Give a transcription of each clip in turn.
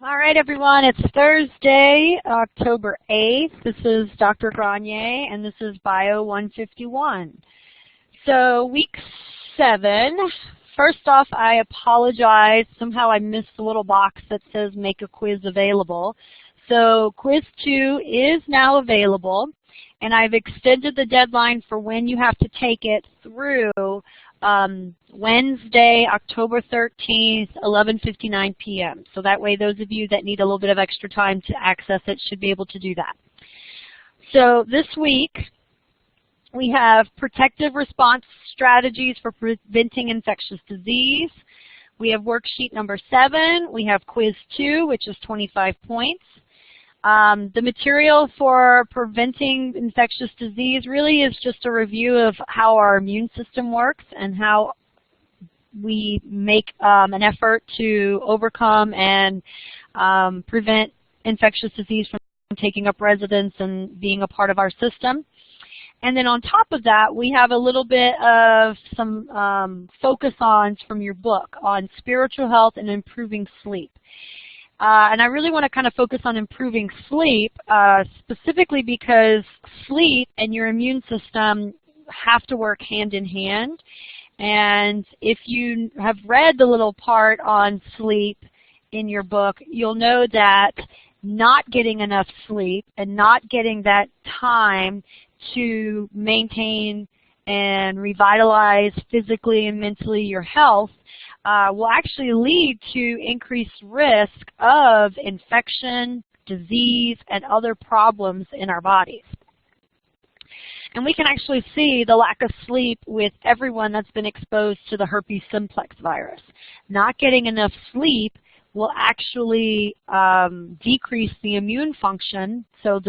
All right, everyone, it's Thursday, October 8th. This is Dr. Grenier, and this is Bio151. So, week 7. First off, I apologize. Somehow I missed the little box that says make a quiz available. So, quiz 2 is now available, and I've extended the deadline for when you have to take it through Wednesday, October 13th, 11:59 p.m. So that way those of you that need a little bit of extra time to access it should be able to do that. So this week we have protective response strategies for preventing infectious disease. We have worksheet number 7. We have quiz 2, which is 25 points. The material for preventing infectious disease really is just a review of how our immune system works and how we make an effort to overcome and prevent infectious disease from taking up residence and being a part of our system. And then on top of that, we have a little bit of some focus-ons from your book on spiritual health and improving sleep. And I really want to kind of focus on improving sleep, specifically because sleep and your immune system have to work hand in hand. And if you have read the little part on sleep in your book, you'll know that not getting enough sleep and not getting that time to maintain and revitalize physically and mentally your health will actually lead to increased risk of infection, disease, and other problems in our bodies. And we can actually see the lack of sleep with everyone that's been exposed to the herpes simplex virus. Not getting enough sleep will actually decrease the immune function, so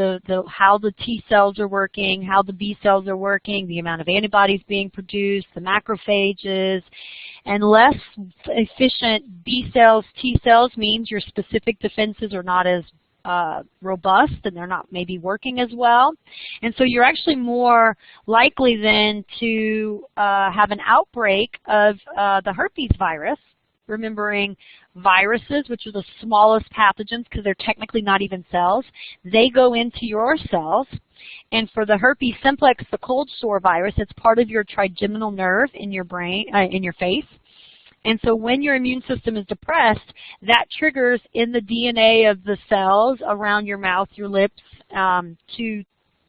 how the T cells are working, how the B cells are working, the amount of antibodies being produced, the macrophages, and less efficient B cells, T cells means your specific defenses are not as robust and they're not maybe working as well. And so you're actually more likely then to have an outbreak of the herpes virus. Remembering viruses, which are the smallest pathogens because they're technically not even cells, they go into your cells. And for the herpes simplex, the cold sore virus, it's part of your trigeminal nerve in your brain, in your face. And so when your immune system is depressed, that triggers in the DNA of the cells around your mouth, your lips, to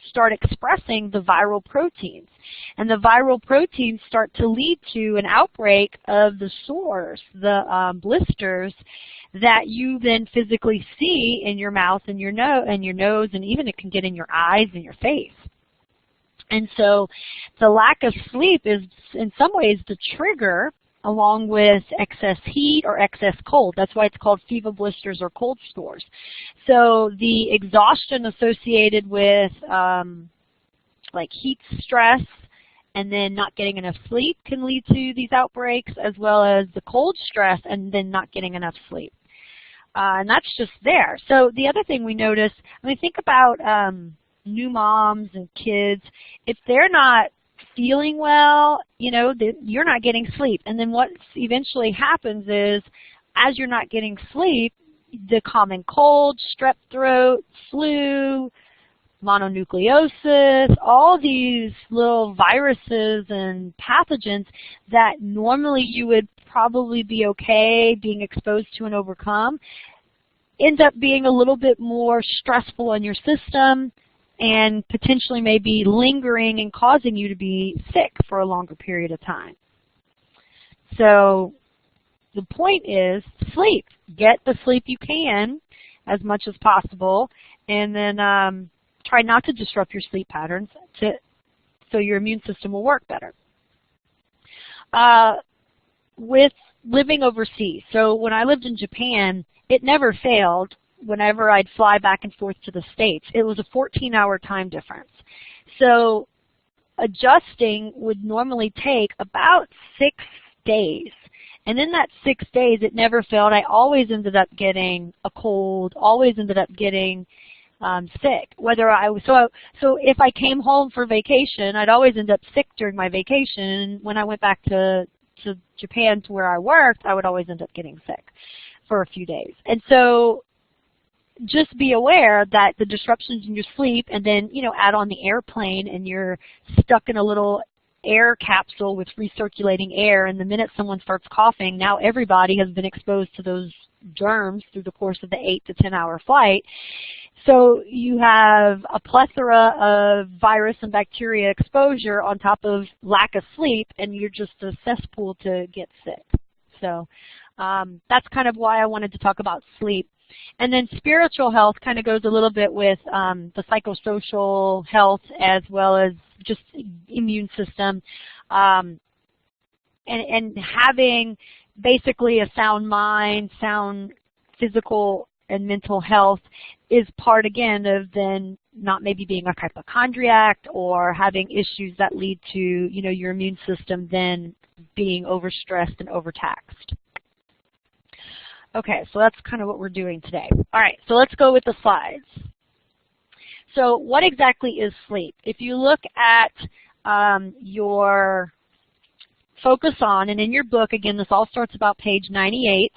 start expressing the viral proteins. And the viral proteins start to lead to an outbreak of the sores, the blisters that you then physically see in your mouth and your nose, and even it can get in your eyes and your face. And so the lack of sleep is in some ways the trigger, along with excess heat or excess cold. That's why it's called fever blisters or cold sores. So the exhaustion associated with like heat stress and then not getting enough sleep can lead to these outbreaks, as well as the cold stress and then not getting enough sleep. And that's just there. So the other thing we notice, think about new moms and kids, if they're not feeling well, you're not getting sleep. And then what eventually happens is, as you're not getting sleep, the common cold, strep throat, flu, mononucleosis, all these little viruses and pathogens that normally you would probably be okay being exposed to and overcome, end up being a little bit more stressful on your system and potentially maybe lingering and causing you to be sick for a longer period of time. So the point is sleep. Get the sleep you can as much as possible, and then try not to disrupt your sleep patterns so your immune system will work better. With living overseas, so when I lived in Japan, it never failed. Whenever I'd fly back and forth to the States, it was a 14-hour time difference. So adjusting would normally take about 6 days. And in that 6 days, it never failed. I always ended up getting a cold, always ended up getting sick. So if I came home for vacation, I'd always end up sick during my vacation. When I went back to Japan to where I worked, I would always end up getting sick for a few days. And so just be aware that the disruptions in your sleep, and then, you know, add on the airplane and you're stuck in a little air capsule with recirculating air, and the minute someone starts coughing, now everybody has been exposed to those germs through the course of the 8 to 10 hour flight. So you have a plethora of virus and bacteria exposure on top of lack of sleep, and you're just a cesspool to get sick. So that's kind of why I wanted to talk about sleep. And then spiritual health kind of goes a little bit with the psychosocial health as well as just immune system. And having basically a sound mind, sound physical and mental health is part, again, of then not maybe being a hypochondriac or having issues that lead to, you know, your immune system then being overstressed and overtaxed. Okay, so that's kind of what we're doing today. All right, so let's go with the slides. So what exactly is sleep? If you look at your focus on, and in your book, again, this all starts about page 98,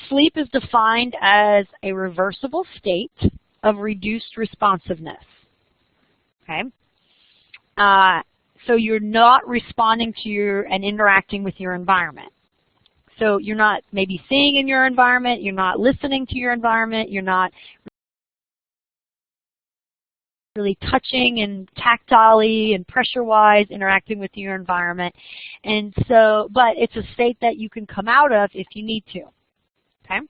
sleep is defined as a reversible state of reduced responsiveness. Okay? So you're not responding to and interacting with your environment. So you're not maybe seeing in your environment, you're not listening to your environment, you're not really touching and tactilely and pressure-wise interacting with your environment. And so, but it's a state that you can come out of if you need to. Okay?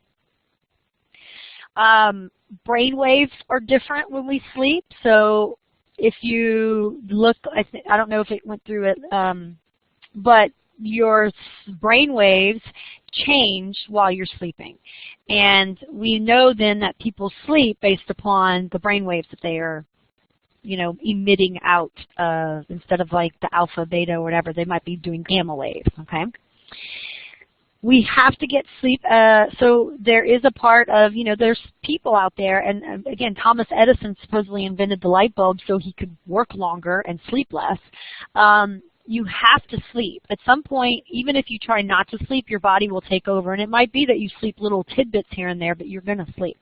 Brain waves are different when we sleep. So if you look, I don't know if it went through it, but your brain waves change while you're sleeping. And we know then that people sleep based upon the brain waves that they are, you know, emitting out instead of like the alpha, beta, or whatever, they might be doing gamma waves, okay? We have to get sleep, so there is a part of, you know, there's people out there, and again, Thomas Edison supposedly invented the light bulb so he could work longer and sleep less. You have to sleep. At some point, even if you try not to sleep, your body will take over, and it might be that you sleep little tidbits here and there, but you're going to sleep.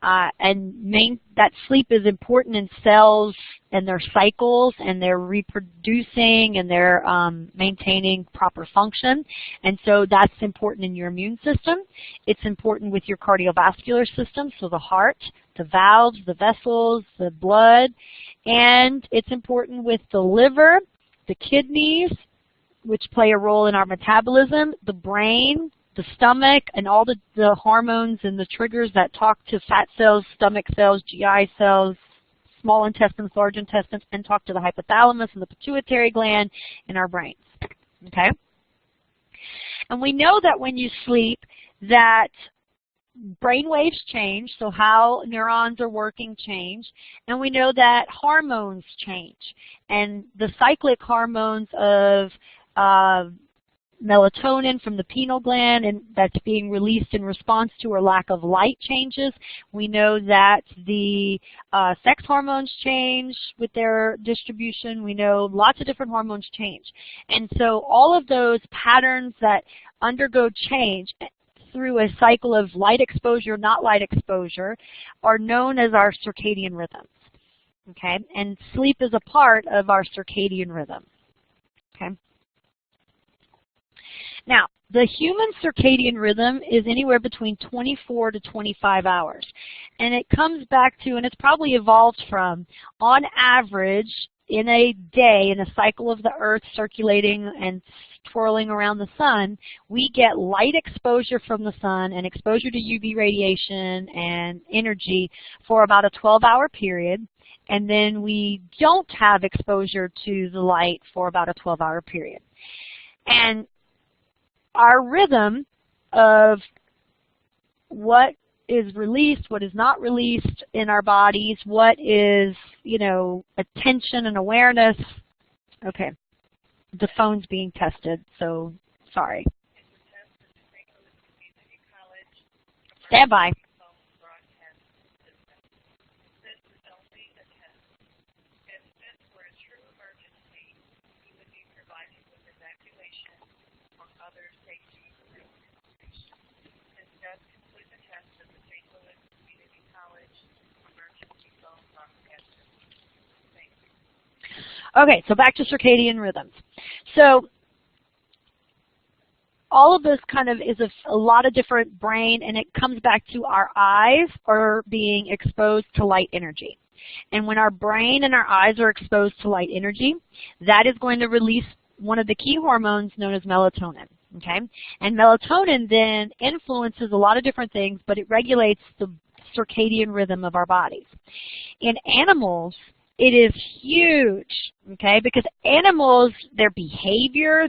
That sleep is important in cells and their cycles, and they're reproducing, and they're maintaining proper function. And so that's important in your immune system. It's important with your cardiovascular system, so the heart, the valves, the vessels, the blood. And it's important with the liver, the kidneys, which play a role in our metabolism, the brain, the stomach, and all the hormones and the triggers that talk to fat cells, stomach cells, GI cells, small intestines, large intestines, and talk to the hypothalamus and the pituitary gland in our brains. Okay? And we know that when you sleep that brain waves change, so how neurons are working change, and we know that hormones change. And the cyclic hormones of melatonin from the pineal gland, and that's being released in response to or lack of light changes. We know that the sex hormones change with their distribution. We know lots of different hormones change. And so all of those patterns that undergo change through a cycle of light exposure, not light exposure, are known as our circadian rhythms. Okay? And sleep is a part of our circadian rhythm. Okay? Now, the human circadian rhythm is anywhere between 24 to 25 hours. And it comes back to, and it's probably evolved from, on average, in a day, in a cycle of the Earth circulating and twirling around the sun, we get light exposure from the sun and exposure to UV radiation and energy for about a 12-hour period. And then we don't have exposure to the light for about a 12-hour period. And our rhythm of what is released, what is not released in our bodies, what is, you know, attention and awareness. Okay, the phone's being tested, so sorry. Stand by. Okay, so back to circadian rhythms. So all of this kind of is a lot of different brain, and it comes back to our eyes are being exposed to light energy. And when our brain and our eyes are exposed to light energy, that is going to release one of the key hormones known as melatonin. Okay? And melatonin then influences a lot of different things, but it regulates the circadian rhythm of our bodies. In animals, it is huge, okay, because animals, their behavior,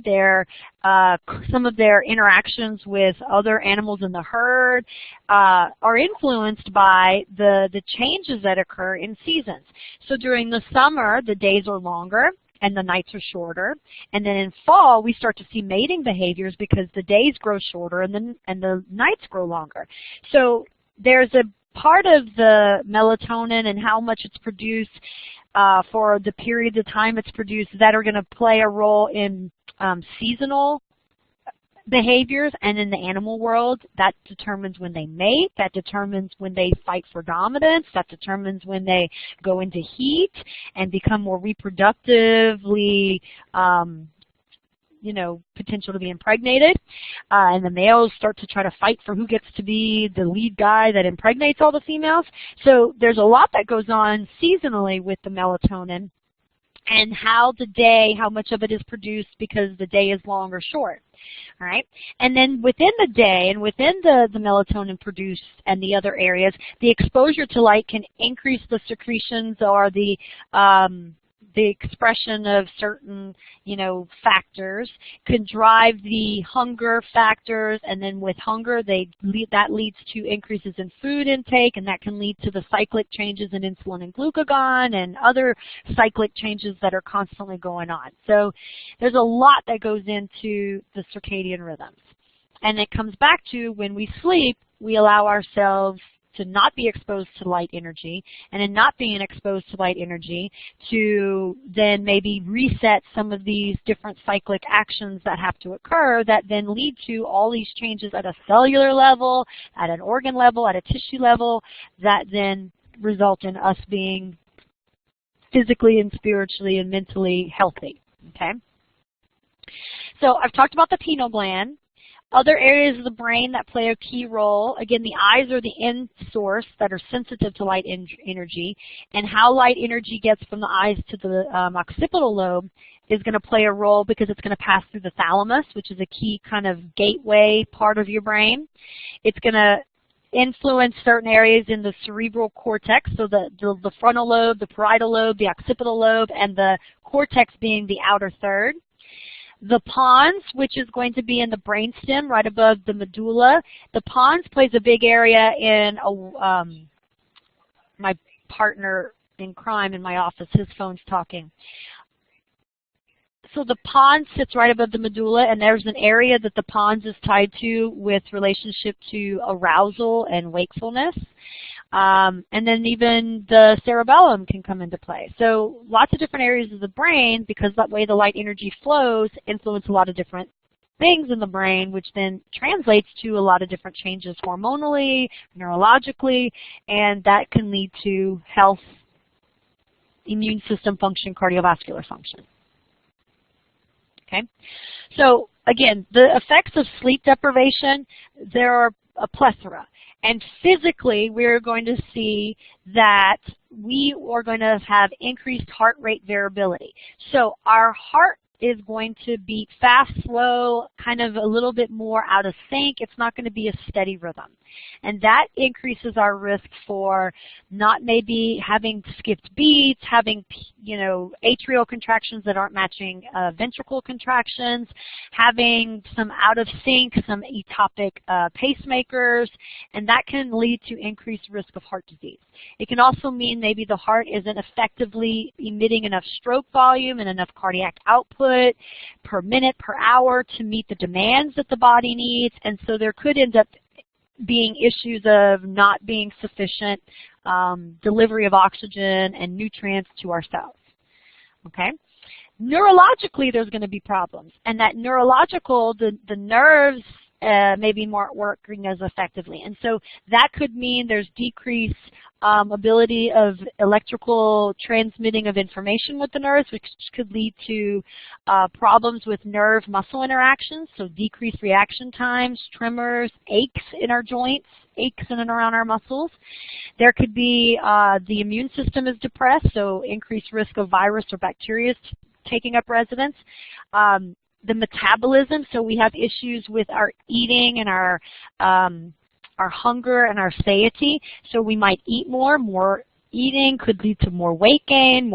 some of their interactions with other animals in the herd are influenced by the changes that occur in seasons. So during the summer, the days are longer and the nights are shorter, and then in fall, we start to see mating behaviors because the days grow shorter and the nights grow longer. So there's a part of the melatonin and how much it's produced for the period of time it's produced that are going to play a role in seasonal behaviors, and in the animal world, that determines when they mate, that determines when they fight for dominance, that determines when they go into heat and become more reproductively potential to be impregnated, and the males start to try to fight for who gets to be the lead guy that impregnates all the females. So there's a lot that goes on seasonally with the melatonin and how much of it is produced because the day is long or short. All right, and then within the day and within the melatonin produced and the other areas, the exposure to light can increase the secretions or the expression of certain, factors, can drive the hunger factors, and then with hunger, that leads to increases in food intake, and that can lead to the cyclic changes in insulin and glucagon and other cyclic changes that are constantly going on. So there's a lot that goes into the circadian rhythms. And it comes back to when we sleep, we allow ourselves to not be exposed to light energy, and in not being exposed to light energy, to then maybe reset some of these different cyclic actions that have to occur that then lead to all these changes at a cellular level, at an organ level, at a tissue level, that then result in us being physically and spiritually and mentally healthy. Okay? So I've talked about the pineal gland. Other areas of the brain that play a key role, again, the eyes are the end source that are sensitive to light energy, and how light energy gets from the eyes to the occipital lobe is going to play a role because it's going to pass through the thalamus, which is a key kind of gateway part of your brain. It's going to influence certain areas in the cerebral cortex, so the frontal lobe, the parietal lobe, the occipital lobe, and the cortex being the outer third. The pons, which is going to be in the brainstem right above the medulla. The pons plays a big area in my partner in crime in my office. His phone's talking. So the pons sits right above the medulla, and there's an area that the pons is tied to with relationship to arousal and wakefulness. And then even the cerebellum can come into play. So lots of different areas of the brain, because that way the light energy flows, influence a lot of different things in the brain, which then translates to a lot of different changes hormonally, neurologically, and that can lead to health, immune system function, cardiovascular function. Okay? So again, the effects of sleep deprivation, there are a plethora. And physically, we're going to see that we are going to have increased heart rate variability. So our heart is going to beat fast, slow, kind of a little bit more out of sync. It's not going to be a steady rhythm. And that increases our risk for not maybe having skipped beats, having, atrial contractions that aren't matching ventricle contractions, having some out of sync, some ectopic pacemakers, and that can lead to increased risk of heart disease. It can also mean maybe the heart isn't effectively emitting enough stroke volume and enough cardiac output per minute, per hour to meet the demands that the body needs, and so there could end up being issues of not being sufficient delivery of oxygen and nutrients to our cells. Okay? Neurologically, there's going to be problems, and that neurological, the nerves maybe more working as effectively. And so that could mean there's decreased ability of electrical transmitting of information with the nerves, which could lead to problems with nerve-muscle interactions, so decreased reaction times, tremors, aches in our joints, aches in and around our muscles. There could be the immune system is depressed, so increased risk of virus or bacteria taking up residence. The metabolism, so we have issues with our eating and our hunger and our satiety, so we might eat more. More eating could lead to more weight gain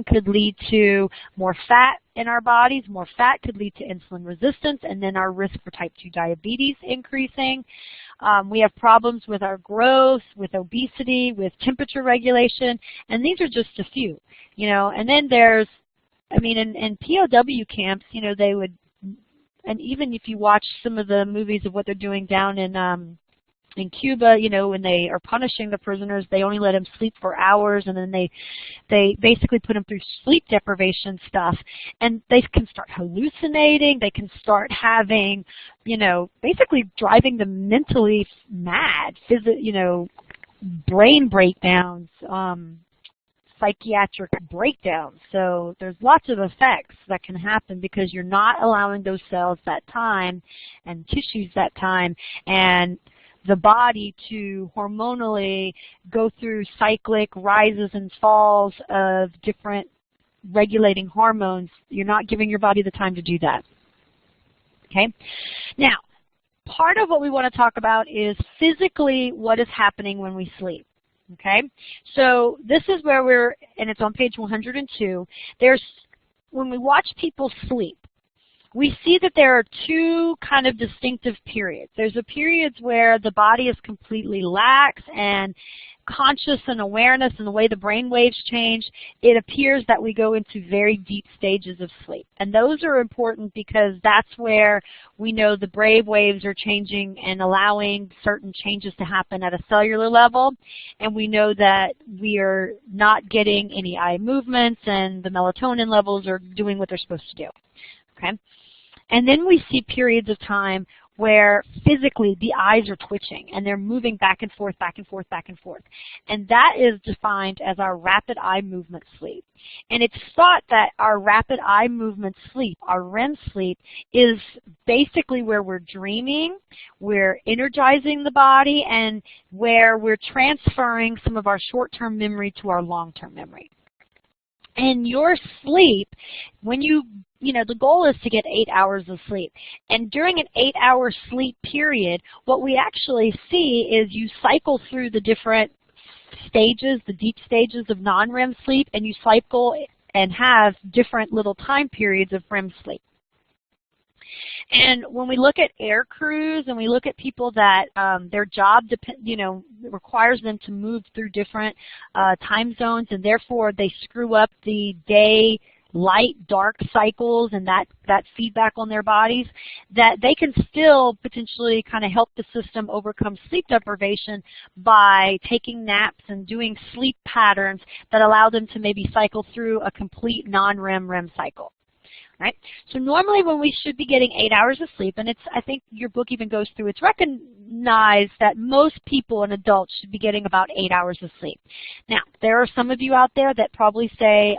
could lead to more fat in our bodies, more fat could lead to insulin resistance, and then our risk for type 2 diabetes increasing. We have problems with our growth, with obesity, with temperature regulation, and these are just a few, and then there's, in POW camps, they would, and even if you watch some of the movies of what they're doing down in Cuba, when they are punishing the prisoners, they only let them sleep for hours, and then they basically put them through sleep deprivation stuff, and they can start hallucinating, they can start having, basically driving them mentally mad, brain breakdowns, psychiatric breakdowns. So there's lots of effects that can happen because you're not allowing those cells that time and tissues that time and the body to hormonally go through cyclic rises and falls of different regulating hormones. You're not giving your body the time to do that. Okay? Now, part of what we want to talk about is physically what is happening when we sleep. Okay, so this is where we're, and it's on page 102. When we watch people sleep, we see that there are two kind of distinctive periods. There's a periods where the body is completely lax and conscious and awareness and the way the brain waves change, it appears that we go into very deep stages of sleep. And those are important because that's where we know the brain waves are changing and allowing certain changes to happen at a cellular level. And we know that we are not getting any eye movements and the melatonin levels are doing what they're supposed to do. Okay? And then we see periods of time where physically the eyes are twitching and they're moving back and forth, back and forth, back and forth. And that is defined as our rapid eye movement sleep. And it's thought that our rapid eye movement sleep, our REM sleep, is basically where we're dreaming, we're energizing the body, and where we're transferring some of our short-term memory to our long-term memory. And your sleep, when the goal is to get 8 hours of sleep. And during an 8-hour sleep period, what we actually see is you cycle through the different stages, the deep stages of non-REM sleep, and you cycle and have different little time periods of REM sleep. And when we look at air crews and we look at people that their job requires them to move through different time zones, and therefore they screw up the day light dark cycles and that feedback on their bodies, that they can still potentially kind of help the system overcome sleep deprivation by taking naps and doing sleep patterns that allow them to maybe cycle through a complete non-REM cycle. Right? So normally when we should be getting 8 hours of sleep, and I think your book even goes through, it's recognized that most people and adults should be getting about 8 hours of sleep. Now, there are some of you out there that probably say,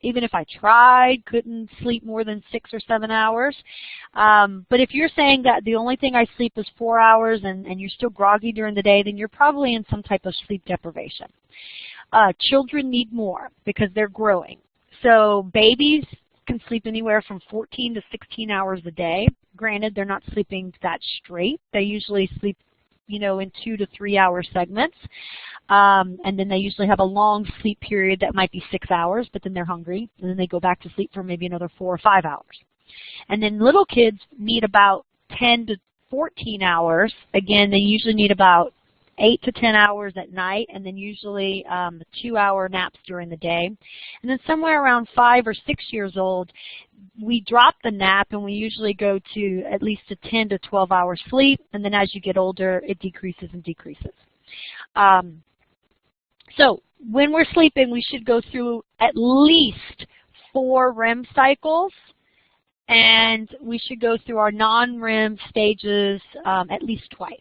even if I tried, couldn't sleep more than 6 or 7 hours. But if you're saying that the only thing I sleep is 4 hours and you're still groggy during the day, then you're probably in some type of sleep deprivation. Children need more because they're growing. So babies can sleep anywhere from 14 to 16 hours a day. Granted, they're not sleeping that straight. They usually sleep, in 2 to 3 hour segments. And then they usually have a long sleep period that might be 6 hours, but then they're hungry, and then they go back to sleep for maybe another 4 or 5 hours. And then little kids need about 10 to 14 hours. Again, they usually need about 8 to 10 hours at night, and then usually 2-hour naps during the day. And then somewhere around 5 or 6 years old, we drop the nap, and we usually go to at least a 10 to 12-hour sleep, and then as you get older, it decreases and decreases. So when we're sleeping, we should go through at least 4 REM cycles and we should go through our non-REM stages at least twice.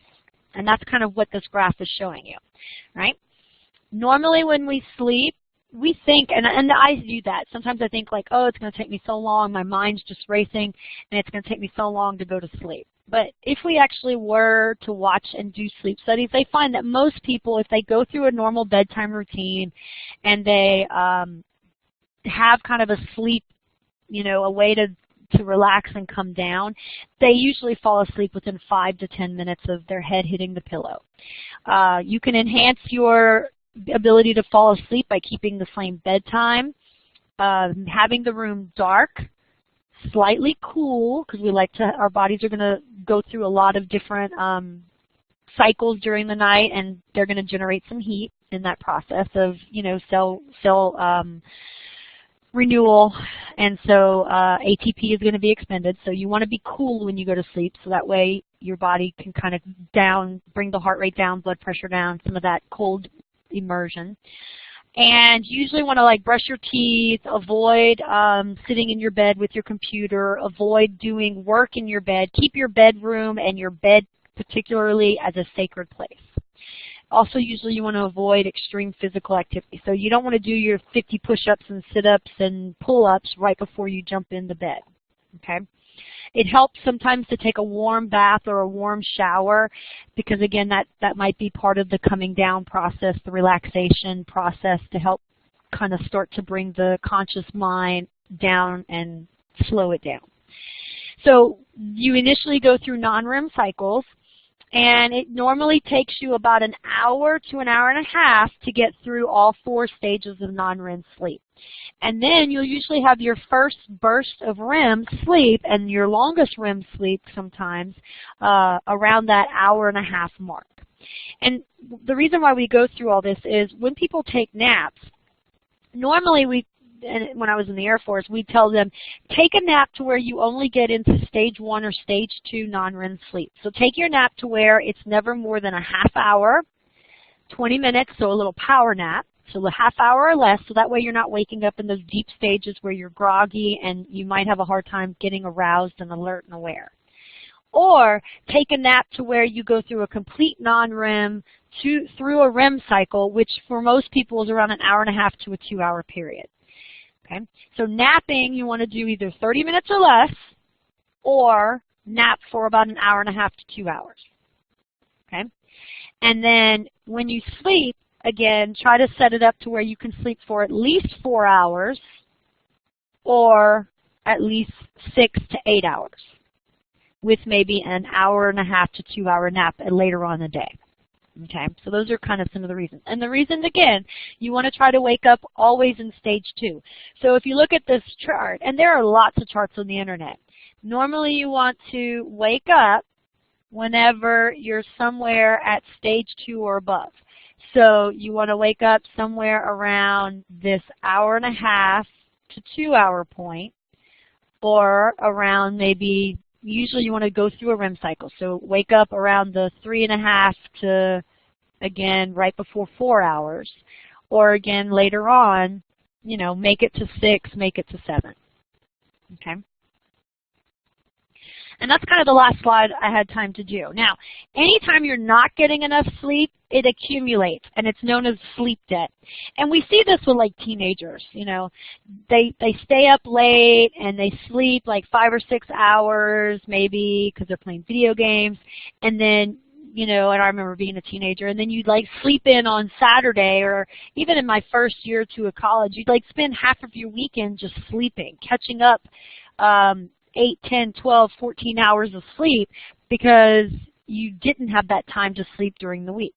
And that's kind of what this graph is showing you, right? Normally when we sleep, we think, and I do that. Sometimes I think like, oh, it's going to take me so long, my mind's just racing, and it's going to take me so long to go to sleep. But if we actually were to watch and do sleep studies, they find that most people, if they go through a normal bedtime routine and they have kind of a sleep, a way to relax and come down, they usually fall asleep within 5 to 10 minutes of their head hitting the pillow. You can enhance your ability to fall asleep by keeping the same bedtime, having the room dark, slightly cool, because our bodies are going to go through a lot of different cycles during the night, and they're going to generate some heat in that process of, cell renewal, and so ATP is going to be expended. So you want to be cool when you go to sleep, so that way your body can kind of bring the heart rate down, blood pressure down, some of that cold immersion. And you usually want to brush your teeth, avoid sitting in your bed with your computer, avoid doing work in your bed. Keep your bedroom and your bed particularly as a sacred place. Also, usually you want to avoid extreme physical activity. So you don't want to do your 50 push-ups and sit-ups and pull-ups right before you jump into bed, okay? It helps sometimes to take a warm bath or a warm shower because, again, that might be part of the coming down process, the relaxation process, to help kind of start to bring the conscious mind down and slow it down. So you initially go through non-REM cycles, and it normally takes you about an hour to an hour and a half to get through all 4 stages of non-REM sleep. And then you'll usually have your first burst of REM sleep and your longest REM sleep sometimes around that hour and a half mark. And the reason why we go through all this is when people take naps, normally and when I was in the Air Force, we'd tell them, take a nap to where you only get into stage 1 or stage 2 non-REM sleep. So take your nap to where it's never more than a half hour, 20 minutes, so a little power nap, so a half hour or less, so that way you're not waking up in those deep stages where you're groggy and you might have a hard time getting aroused and alert and aware. Or take a nap to where you go through a complete non-REM through a REM cycle, which for most people is around an hour and a half to a 2-hour period. Okay? So napping, you want to do either 30 minutes or less, or nap for about an hour and a half to 2 hours. Okay? And then when you sleep, again, try to set it up to where you can sleep for at least 4 hours, or at least 6 to 8 hours, with maybe an hour and a half to 2-hour nap later on in the day. Okay, so those are kind of some of the reasons. And the reasons, again, you want to try to wake up always in stage 2. So if you look at this chart, and there are lots of charts on the internet, normally you want to wake up whenever you're somewhere at stage 2 or above. So you want to wake up somewhere around this hour and a half to 2-hour point, or around maybe, usually you want to go through a REM cycle. So wake up around the 3.5 to, again, right before 4 hours. Or again, later on, make it to 6, make it to 7. Okay? And that's kind of the last slide I had time to do. Now, anytime you're not getting enough sleep, it accumulates, and it's known as sleep debt. And we see this with teenagers. They stay up late and they sleep 5 or 6 hours maybe because they're playing video games, and then and I remember being a teenager, and then you'd sleep in on Saturday, or even in my first year or 2 of college, you'd spend half of your weekend just sleeping, catching up 8, 10, 12, 14 hours of sleep because you didn't have that time to sleep during the week.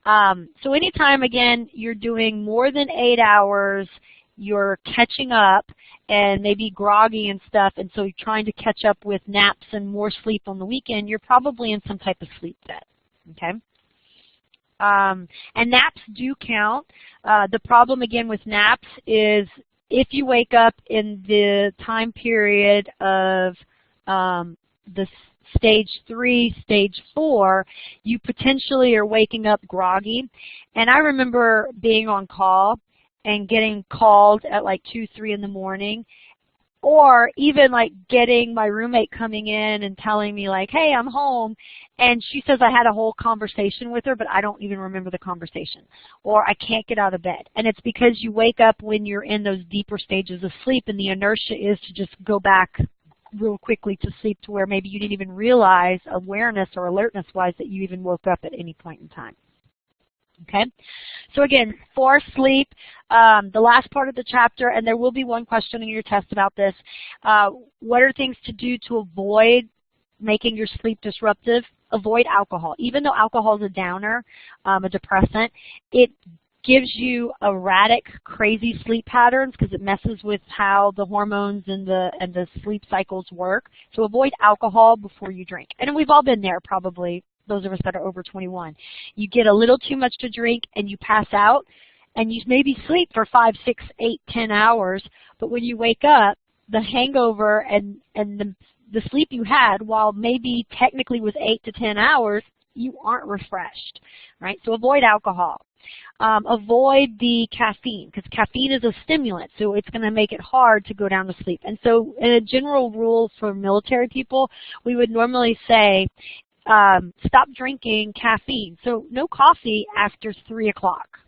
So anytime, again, you're doing more than 8 hours, you're catching up and maybe groggy and stuff, and so you're trying to catch up with naps and more sleep on the weekend, you're probably in some type of sleep debt. Okay? And naps do count. The problem, again, with naps is if you wake up in the time period of the stage 3, stage 4, you potentially are waking up groggy. And I remember being on call and getting called at 2, 3 in the morning Or even like getting my roommate coming in and telling me like, hey, I'm home, and she says I had a whole conversation with her, but I don't even remember the conversation. Or I can't get out of bed. And it's because you wake up when you're in those deeper stages of sleep, and the inertia is to just go back real quickly to sleep to where maybe you didn't even realize awareness or alertness-wise that you even woke up at any point in time. Okay, so again, for sleep, the last part of the chapter, and there will be one question in your test about this, what are things to do to avoid making your sleep disruptive? Avoid alcohol. Even though alcohol is a downer, a depressant, it gives you erratic, crazy sleep patterns because it messes with how the hormones and the sleep cycles work. So avoid alcohol before you drink. And we've all been there probably, those of us that are over 21. You get a little too much to drink and you pass out and you maybe sleep for 5, 6, 8, 10 hours, but when you wake up, the hangover and the sleep you had, while maybe technically was 8 to 10 hours, you aren't refreshed, right? So avoid alcohol. Avoid the caffeine, because caffeine is a stimulant, so it's going to make it hard to go down to sleep. And so in a general rule for military people, we would normally say, stop drinking caffeine. So no coffee after 3 o'clock.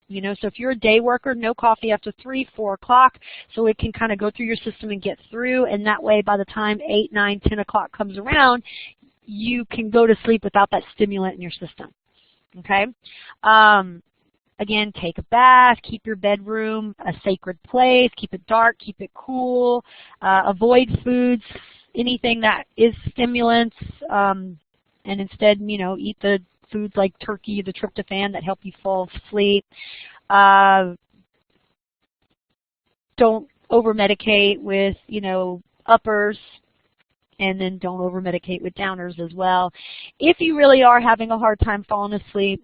You know, so if you're a day worker, no coffee after 3, 4 o'clock, so it can kind of go through your system and get through, and that way by the time 8, 9, 10 o'clock comes around, you can go to sleep without that stimulant in your system. Okay? Again, take a bath, keep your bedroom a sacred place, keep it dark, keep it cool, avoid foods, anything that is stimulants, and instead, you know, eat the foods like turkey, the tryptophan that help you fall asleep. Don't over-medicate with, you know, uppers, and then don't over-medicate with downers as well. If you really are having a hard time falling asleep,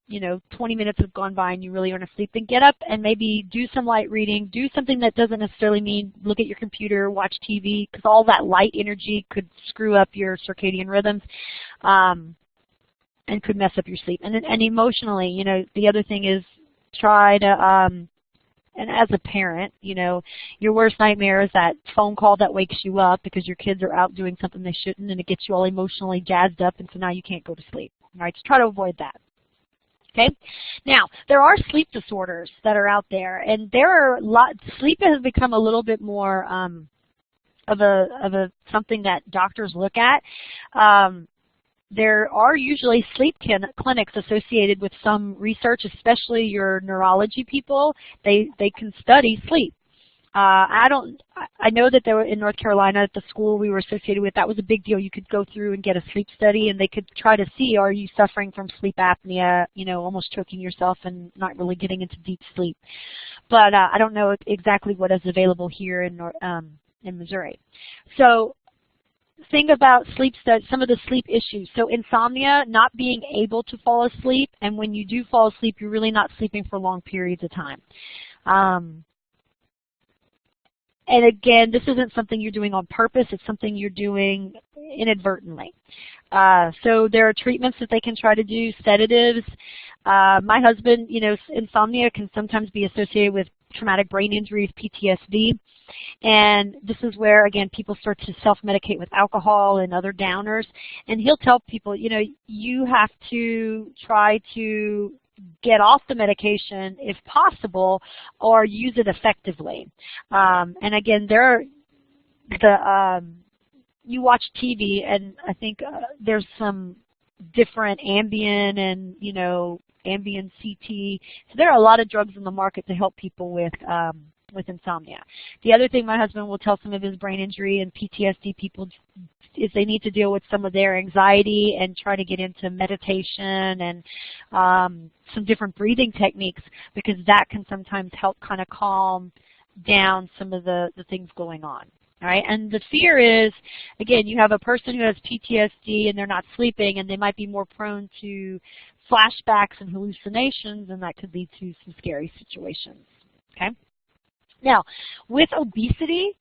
you know, 20 minutes have gone by and you really aren't asleep, then get up and maybe do some light reading. Do something that doesn't necessarily mean look at your computer, watch TV, because all that light energy could screw up your circadian rhythms and could mess up your sleep. And emotionally, you know, the other thing is try to, and as a parent, you know, your worst nightmare is that phone call that wakes you up because your kids are out doing something they shouldn't, and it gets you all emotionally jazzed up, and so now you can't go to sleep. All right, so try to avoid that. Okay. Now, there are sleep disorders that are out there, and there are sleep has become a little bit more of a something that doctors look at. There are usually sleep clinics associated with some research, especially your neurology people. They can study sleep. I know that there were in North Carolina at the school we were associated with, that was a big deal. You could go through and get a sleep study, and they could try to see, are you suffering from sleep apnea, you know, almost choking yourself and not really getting into deep sleep. But I don't know exactly what is available here in Missouri. So think about sleep studies, some of the sleep issues. So insomnia, not being able to fall asleep, and when you do fall asleep, you're really not sleeping for long periods of time. And again, this isn't something you're doing on purpose. It's something you're doing inadvertently. So there are treatments that they can try to do, sedatives. My husband, you know, insomnia can sometimes be associated with traumatic brain injuries, PTSD. And this is where, again, people start to self-medicate with alcohol and other downers. And he'll tell people, you know, you have to try to get off the medication if possible, or use it effectively. And again, you watch TV, and I think there's some different Ambien and, you know, Ambien CT. So there are a lot of drugs in the market to help people with insomnia. The other thing my husband will tell some of his brain injury and PTSD people is they need to deal with some of their anxiety and try to get into meditation and some different breathing techniques, because that can sometimes help kind of calm down some of the things going on. All right, and the fear is, again, you have a person who has PTSD and they're not sleeping, and they might be more prone to flashbacks and hallucinations, and that could lead to some scary situations. Okay. Now, with obesity,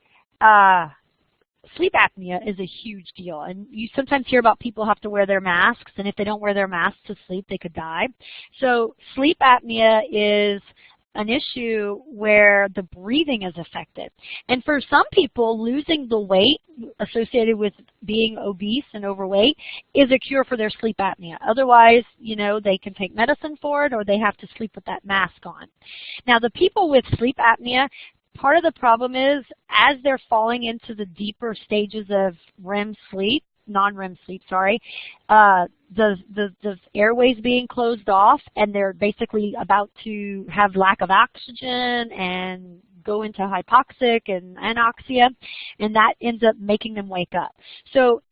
sleep apnea is a huge deal, and you sometimes hear about people have to wear their masks, and if they don't wear their masks to sleep, they could die. So sleep apnea is an issue where the breathing is affected. And for some people, losing the weight associated with being obese and overweight is a cure for their sleep apnea. Otherwise, you know, they can take medicine for it or they have to sleep with that mask on. Now, the people with sleep apnea, part of the problem is as they're falling into the deeper stages of REM sleep, non-REM sleep, sorry, the airways being closed off and they're basically about to have lack of oxygen and go into hypoxic and anoxia, and that ends up making them wake up. So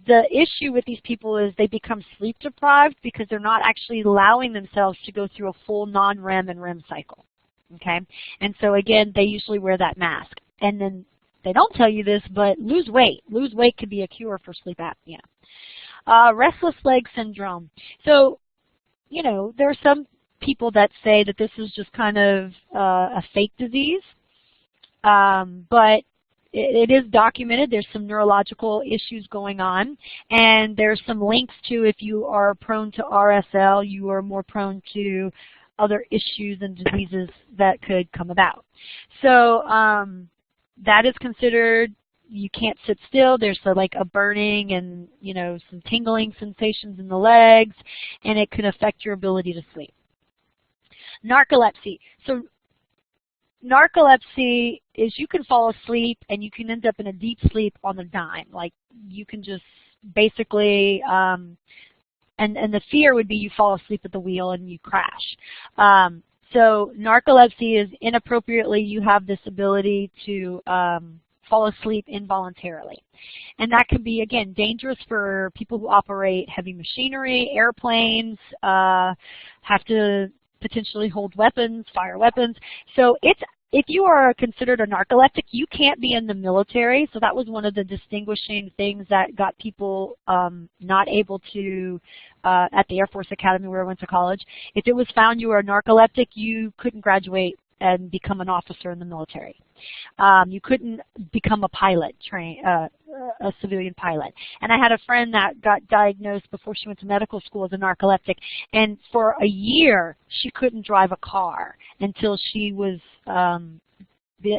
the issue with these people is they become sleep deprived because they're not actually allowing themselves to go through a full non-REM and REM cycle. Okay, and so again, they usually wear that mask. And then they don't tell you this, but lose weight. Lose weight could be a cure for sleep apnea. Restless leg syndrome. So, you know, there are some people that say that this is just kind of a fake disease, but it is documented. There's some neurological issues going on, and there's some links to if you are prone to RSL, you are more prone to other issues and diseases that could come about. So that is considered, you can't sit still. There's like a burning and, you know, some tingling sensations in the legs, and it can affect your ability to sleep. Narcolepsy. So narcolepsy is you can fall asleep and you can end up in a deep sleep on a dime. Like you can just basically, and the fear would be you fall asleep at the wheel and you crash. So narcolepsy is inappropriately you have this ability to fall asleep involuntarily. And that can be, again, dangerous for people who operate heavy machinery, airplanes, have to potentially hold weapons, fire weapons. So if you are considered a narcoleptic, you can't be in the military. So that was one of the distinguishing things that got people not able to, at the Air Force Academy where I went to college, if it was found you were a narcoleptic, you couldn't graduate and become an officer in the military. You couldn't become a pilot, a civilian pilot. And I had a friend that got diagnosed before she went to medical school as a narcoleptic, and for a year she couldn't drive a car until she was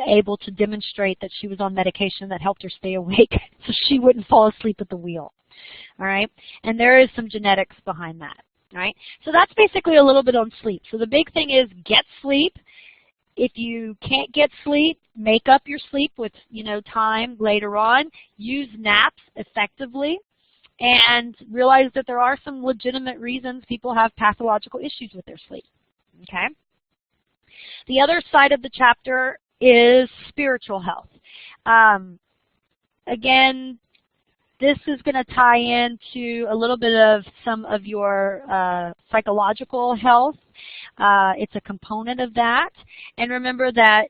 able to demonstrate that she was on medication that helped her stay awake so she wouldn't fall asleep at the wheel. All right? And there is some genetics behind that. All right? So that's basically a little bit on sleep. So the big thing is get sleep. If you can't get sleep, make up your sleep with, you know, time later on. Use naps effectively, and realize that there are some legitimate reasons people have pathological issues with their sleep. Okay? The other side of the chapter is spiritual health. Again, this is going to tie into a little bit of some of your psychological health. It's a component of that. And remember that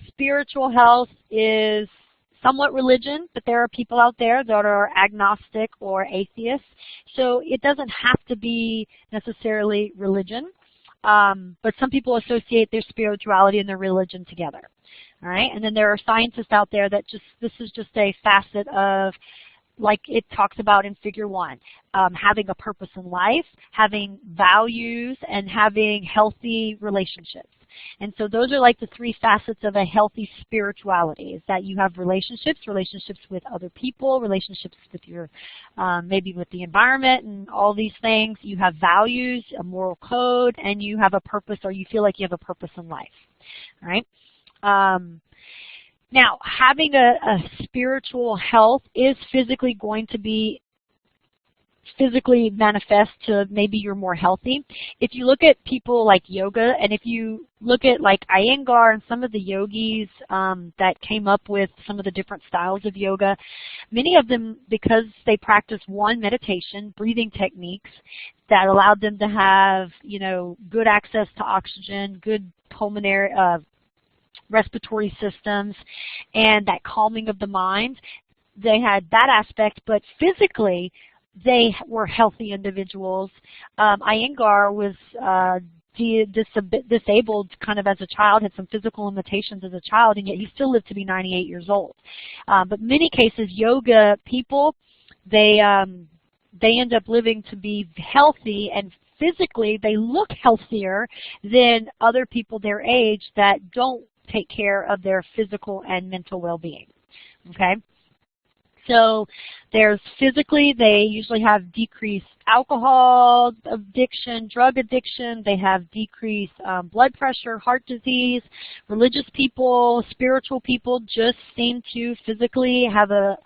spiritual health is somewhat religion, but there are people out there that are agnostic or atheists. So it doesn't have to be necessarily religion, but some people associate their spirituality and their religion together. All right? And then there are scientists out there that this is just a facet of, like it talks about in Figure 1, having a purpose in life, having values, and having healthy relationships. And so those are like the three facets of a healthy spirituality, is that you have relationships with other people, relationships with your, maybe with the environment and all these things. You have values, a moral code, and you have a purpose, or you feel like you have a purpose in life. All right? Now, having a spiritual health is physically going to be physically manifest to maybe you're more healthy. If you look at people like yoga, and if you look at like Iyengar and some of the yogis that came up with some of the different styles of yoga, many of them, because they practice one, meditation, breathing techniques that allowed them to have, you know, good access to oxygen, good pulmonary respiratory systems, and that calming of the mind. They had that aspect, but physically they were healthy individuals. Iyengar was disabled kind of as a child, had some physical limitations as a child, and yet he still lived to be 98 years old. But in many cases, yoga people, they end up living to be healthy and physically they look healthier than other people their age that don't take care of their physical and mental well-being. Okay? So there's physically, they usually have decreased alcohol addiction, drug addiction, they have decreased blood pressure, heart disease. Religious people, spiritual people just seem to physically have a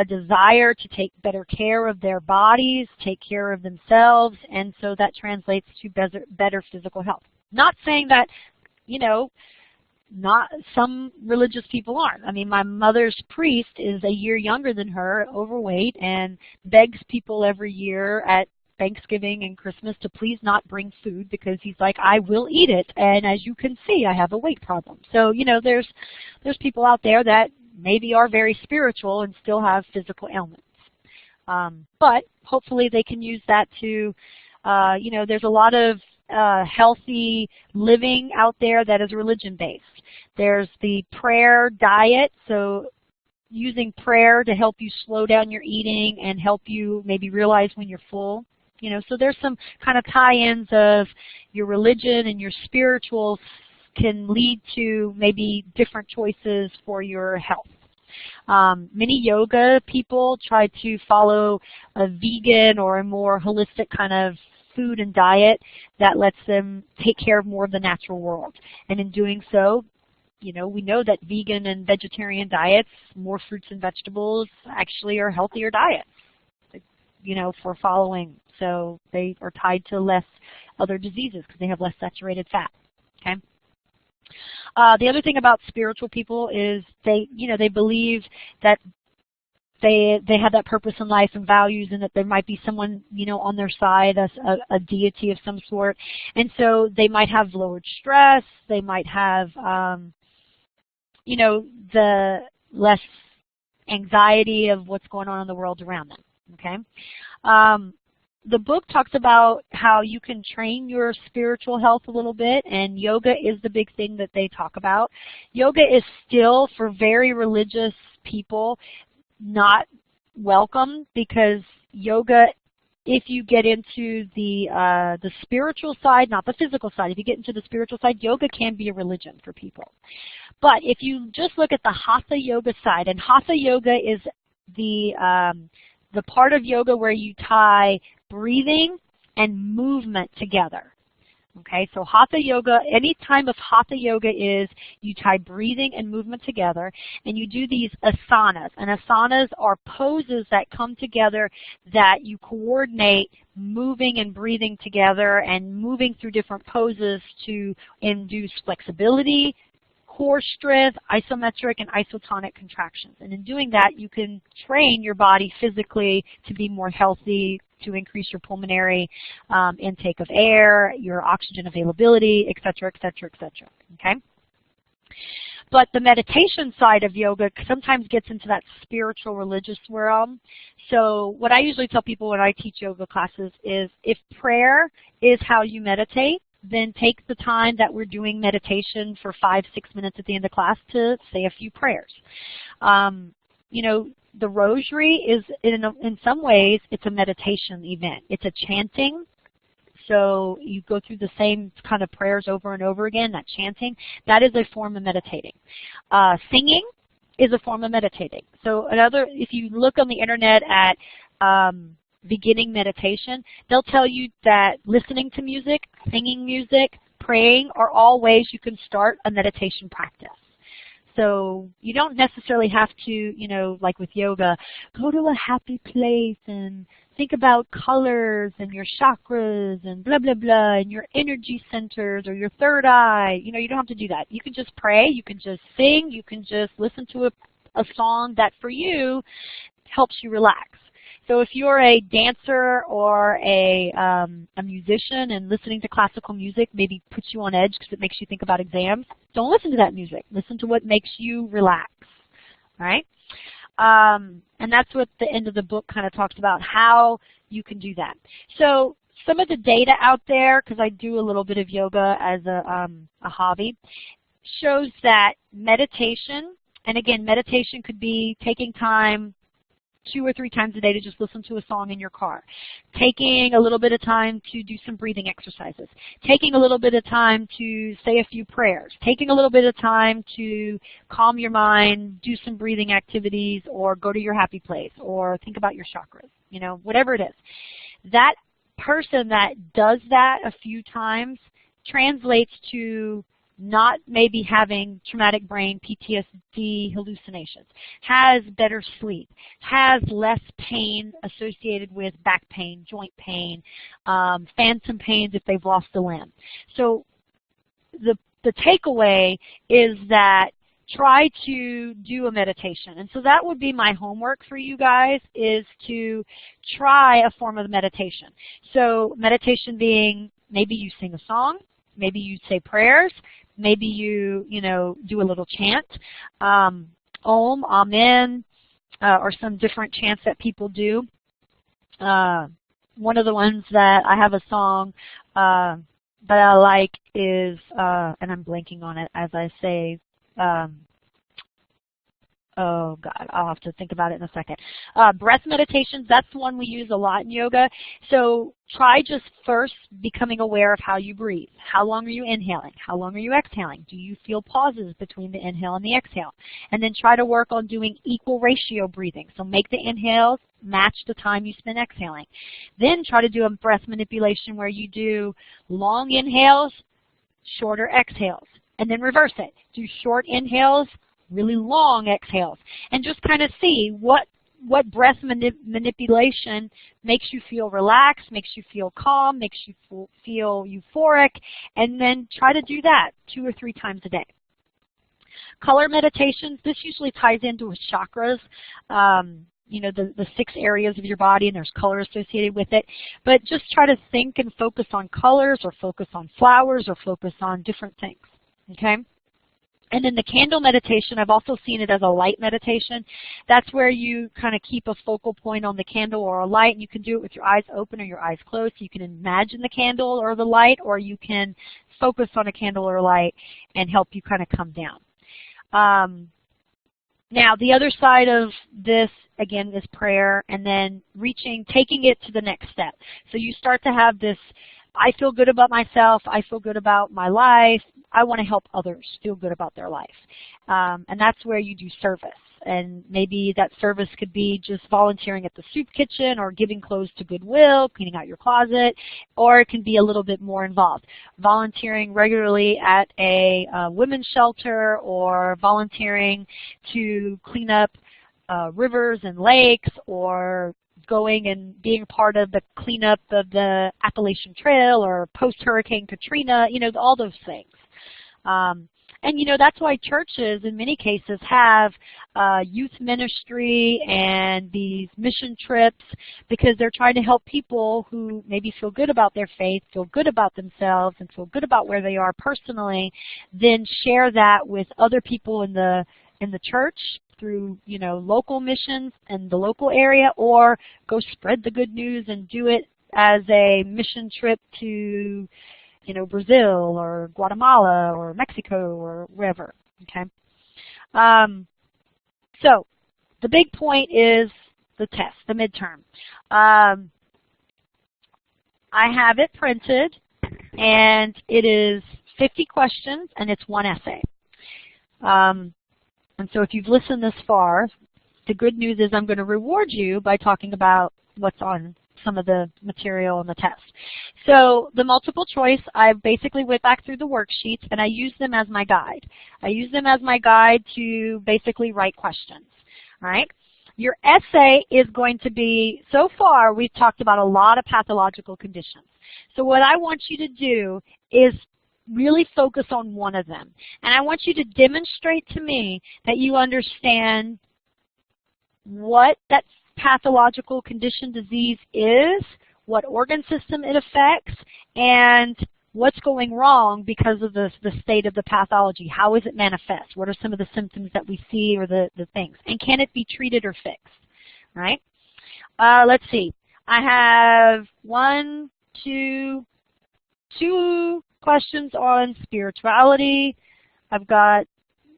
desire to take better care of their bodies, take care of themselves, and so that translates to better physical health. Not saying that, you know, not some religious people aren't. I mean, my mother's priest is a year younger than her, overweight, and begs people every year at Thanksgiving and Christmas to please not bring food because he's like, I will eat it, and as you can see, I have a weight problem. So, you know, there's people out there that maybe are very spiritual and still have physical ailments. But hopefully they can use that to, you know, there's a lot of healthy living out there that is religion-based. There's the prayer diet, so using prayer to help you slow down your eating and help you maybe realize when you're full. You know, so there's some kind of tie-ins of your religion and your spiritual can lead to maybe different choices for your health. Many yoga people try to follow a vegan or a more holistic kind of food and diet that lets them take care of more of the natural world. And in doing so, you know, we know that vegan and vegetarian diets, more fruits and vegetables, actually are healthier diets, you know, for following. So they are tied to less other diseases because they have less saturated fat. Okay. The other thing about spiritual people is they, you know, they believe that they have that purpose in life and values, and that there might be someone, you know, on their side, a deity of some sort. And so they might have lowered stress. They might have, you know, the less anxiety of what's going on in the world around them. Okay. The book talks about how you can train your spiritual health a little bit, and yoga is the big thing that they talk about. Yoga is still, for very religious people, not welcome, because yoga, if you get into the spiritual side, not the physical side, if you get into the spiritual side, yoga can be a religion for people. But if you just look at the hatha yoga side, and hatha yoga is the part of yoga where you tie breathing and movement together. Okay, so hatha yoga, any time of hatha yoga is you tie breathing and movement together, and you do these asanas. And asanas are poses that come together that you coordinate moving and breathing together and moving through different poses to induce flexibility, core strength, isometric, and isotonic contractions. And in doing that, you can train your body physically to be more healthy, to increase your pulmonary intake of air, your oxygen availability, et cetera, et cetera, et cetera. Okay? But the meditation side of yoga sometimes gets into that spiritual religious realm. So what I usually tell people when I teach yoga classes is, if prayer is how you meditate, then take the time that we're doing meditation for 5-6 minutes at the end of class to say a few prayers. You know, the rosary is, in some ways, it's a meditation event. It's a chanting. So you go through the same kind of prayers over and over again, that chanting. That is a form of meditating. Singing is a form of meditating. So if you look on the internet at beginning meditation, they'll tell you that listening to music, singing music, praying are all ways you can start a meditation practice. So you don't necessarily have to, you know, like with yoga, go to a happy place and think about colors and your chakras and blah, blah, blah, and your energy centers or your third eye. You know, you don't have to do that. You can just pray, you can just sing, you can just listen to a song that for you helps you relax. So if you're a dancer or a musician and listening to classical music maybe puts you on edge because it makes you think about exams, don't listen to that music. Listen to what makes you relax, all right? And that's what the end of the book kind of talks about, how you can do that. So some of the data out there, because I do a little bit of yoga as a hobby, shows that meditation, and again, meditation could be taking time 2 or 3 times a day to just listen to a song in your car. Taking a little bit of time to do some breathing exercises. Taking a little bit of time to say a few prayers. Taking a little bit of time to calm your mind, do some breathing activities, or go to your happy place, or think about your chakras, you know, whatever it is. That person that does that a few times translates to not maybe having traumatic brain PTSD hallucinations, has better sleep, has less pain associated with back pain, joint pain, phantom pains if they've lost a limb. So the takeaway is that try to do a meditation. And so that would be my homework for you guys, is to try a form of meditation. So meditation being, maybe you sing a song, maybe you say prayers, maybe you do a little chant, Om, Amen, or some different chants that people do. One of the ones that I have a song that I like is, and I'm blanking on it as I say, oh God, I'll have to think about it in a second. Breath meditations, that's the one we use a lot in yoga. So try just first becoming aware of how you breathe. How long are you inhaling? How long are you exhaling? Do you feel pauses between the inhale and the exhale? And then try to work on doing equal ratio breathing. So make the inhales match the time you spend exhaling. Then try to do a breath manipulation where you do long inhales, shorter exhales, and then reverse it. Do short inhales, really long exhales, and just kind of see what breath manipulation makes you feel relaxed, makes you feel calm, makes you feel euphoric, and then try to do that 2 or 3 times a day. Color meditations, this usually ties into chakras, you know, the 6 areas of your body, and there's color associated with it. But just try to think and focus on colors, or focus on flowers, or focus on different things, okay? And then the candle meditation, I've also seen it as a light meditation. That's where you kind of keep a focal point on the candle or a light, and you can do it with your eyes open or your eyes closed. You can imagine the candle or the light, or you can focus on a candle or a light and help you kind of come down. Now, the other side of this, again, is prayer, and then taking it to the next step. So you start to have this, I feel good about myself, I feel good about my life, I want to help others feel good about their life. And that's where you do service. And maybe that service could be just volunteering at the soup kitchen, or giving clothes to Goodwill, cleaning out your closet, or it can be a little bit more involved. Volunteering regularly at a women's shelter, or volunteering to clean up rivers and lakes, or going and being part of the cleanup of the Appalachian Trail, or post-Hurricane Katrina, you know, all those things. And, you know, that's why churches in many cases have youth ministry and these mission trips, because they're trying to help people who maybe feel good about their faith, feel good about themselves, and feel good about where they are personally, then share that with other people in the church through, you know, local missions in the local area, or go spread the good news and do it as a mission trip to, you know, Brazil or Guatemala or Mexico or wherever, okay? So the big point is the test, the midterm. I have it printed, and it is 50 questions, and it's 1 essay. And so if you've listened this far, the good news is I'm going to reward you by talking about what's on some of the material in the test. So the multiple choice, I basically went back through the worksheets, and I used them as my guide. I used them as my guide to basically write questions, all right? Your essay is going to be, so far we've talked about a lot of pathological conditions. So what I want you to do is really focus on one of them. And I want you to demonstrate to me that you understand what that pathological condition, disease is, what organ system it affects, and what's going wrong because of the state of the pathology. How is it manifest? What are some of the symptoms that we see, or the things? And can it be treated or fixed? All right? Let's see. I have two questions on spirituality. I've got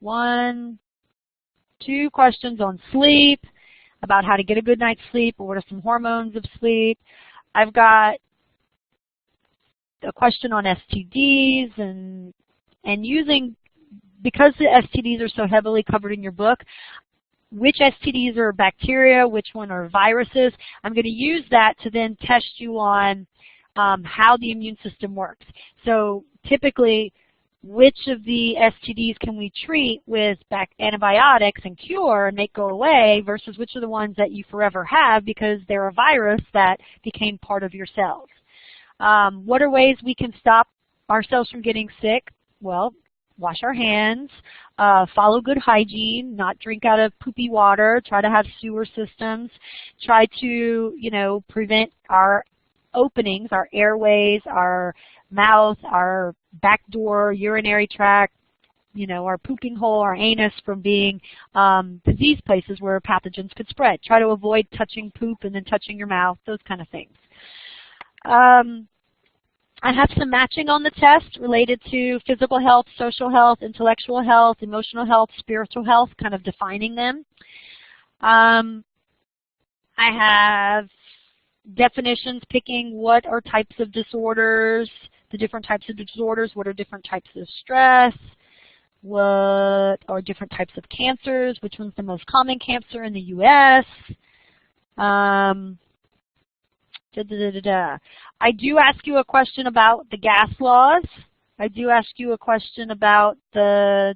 2 questions on sleep. about how to get a good night's sleep or what are some hormones of sleep. I've got a question on STDs and using, because the STDs are so heavily covered in your book, which STDs are bacteria, which one are viruses. I'm going to use that to then test you on how the immune system works. So typically, which of the STDs can we treat with antibiotics and cure and make go away versus which are the ones that you forever have because they're a virus that became part of your cells. What are ways we can stop ourselves from getting sick? Well, wash our hands, follow good hygiene, not drink out of poopy water, try to have sewer systems, try to, prevent our openings, our airways, our mouth, our back door, urinary tract, our pooping hole, our anus from being disease places where pathogens could spread. Try to avoid touching poop and then touching your mouth, those kind of things. I have some matching on the test related to physical health, social health, intellectual health, emotional health, spiritual health, kind of defining them. I have definitions picking what are types of disorders, the different types of disorders, what are different types of stress, what are different types of cancers, which one's the most common cancer in the U.S. I do ask you a question about the gas laws. I do ask you a question about the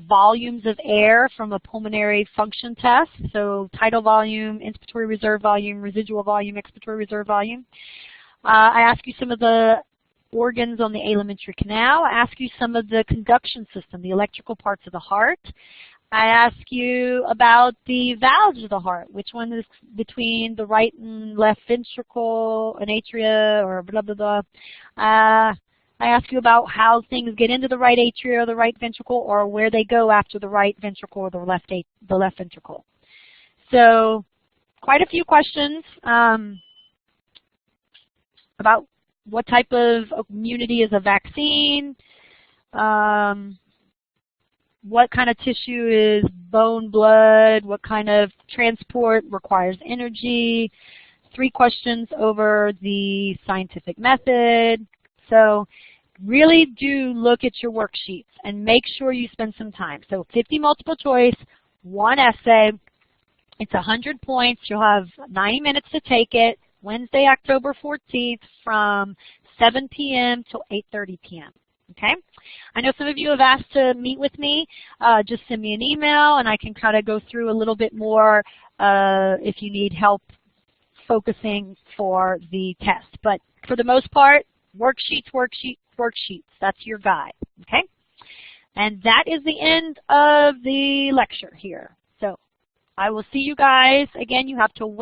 volumes of air from a pulmonary function test, so tidal volume, inspiratory reserve volume, residual volume, expiratory reserve volume. I ask you some of the organs on the alimentary canal. I ask you some of the conduction system, the electrical parts of the heart. I ask you about the valves of the heart, which one is between the right and left ventricle, an atria, or blah, blah, blah. I ask you about how things get into the right atria or the right ventricle, or where they go after the right ventricle or the left ventricle. So quite a few questions about what type of immunity is a vaccine, what kind of tissue is bone, blood, what kind of transport requires energy, 3 questions over the scientific method. So really do look at your worksheets and make sure you spend some time. So 50 multiple choice, 1 essay. It's 100 points. You'll have 90 minutes to take it. Wednesday, October 14th from 7 p.m. till 8:30 p.m. Okay? I know some of you have asked to meet with me. Just send me an email and I can kind of go through a little bit more if you need help focusing for the test. But for the most part, worksheets, worksheets, worksheets. That's your guide. Okay? And that is the end of the lecture here. So I will see you guys. Again, you have till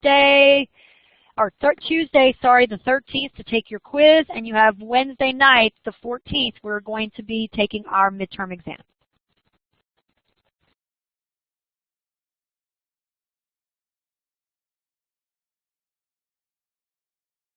Tuesday, the 13th to take your quiz, and you have Wednesday night, the 14th, we're going to be taking our midterm exams.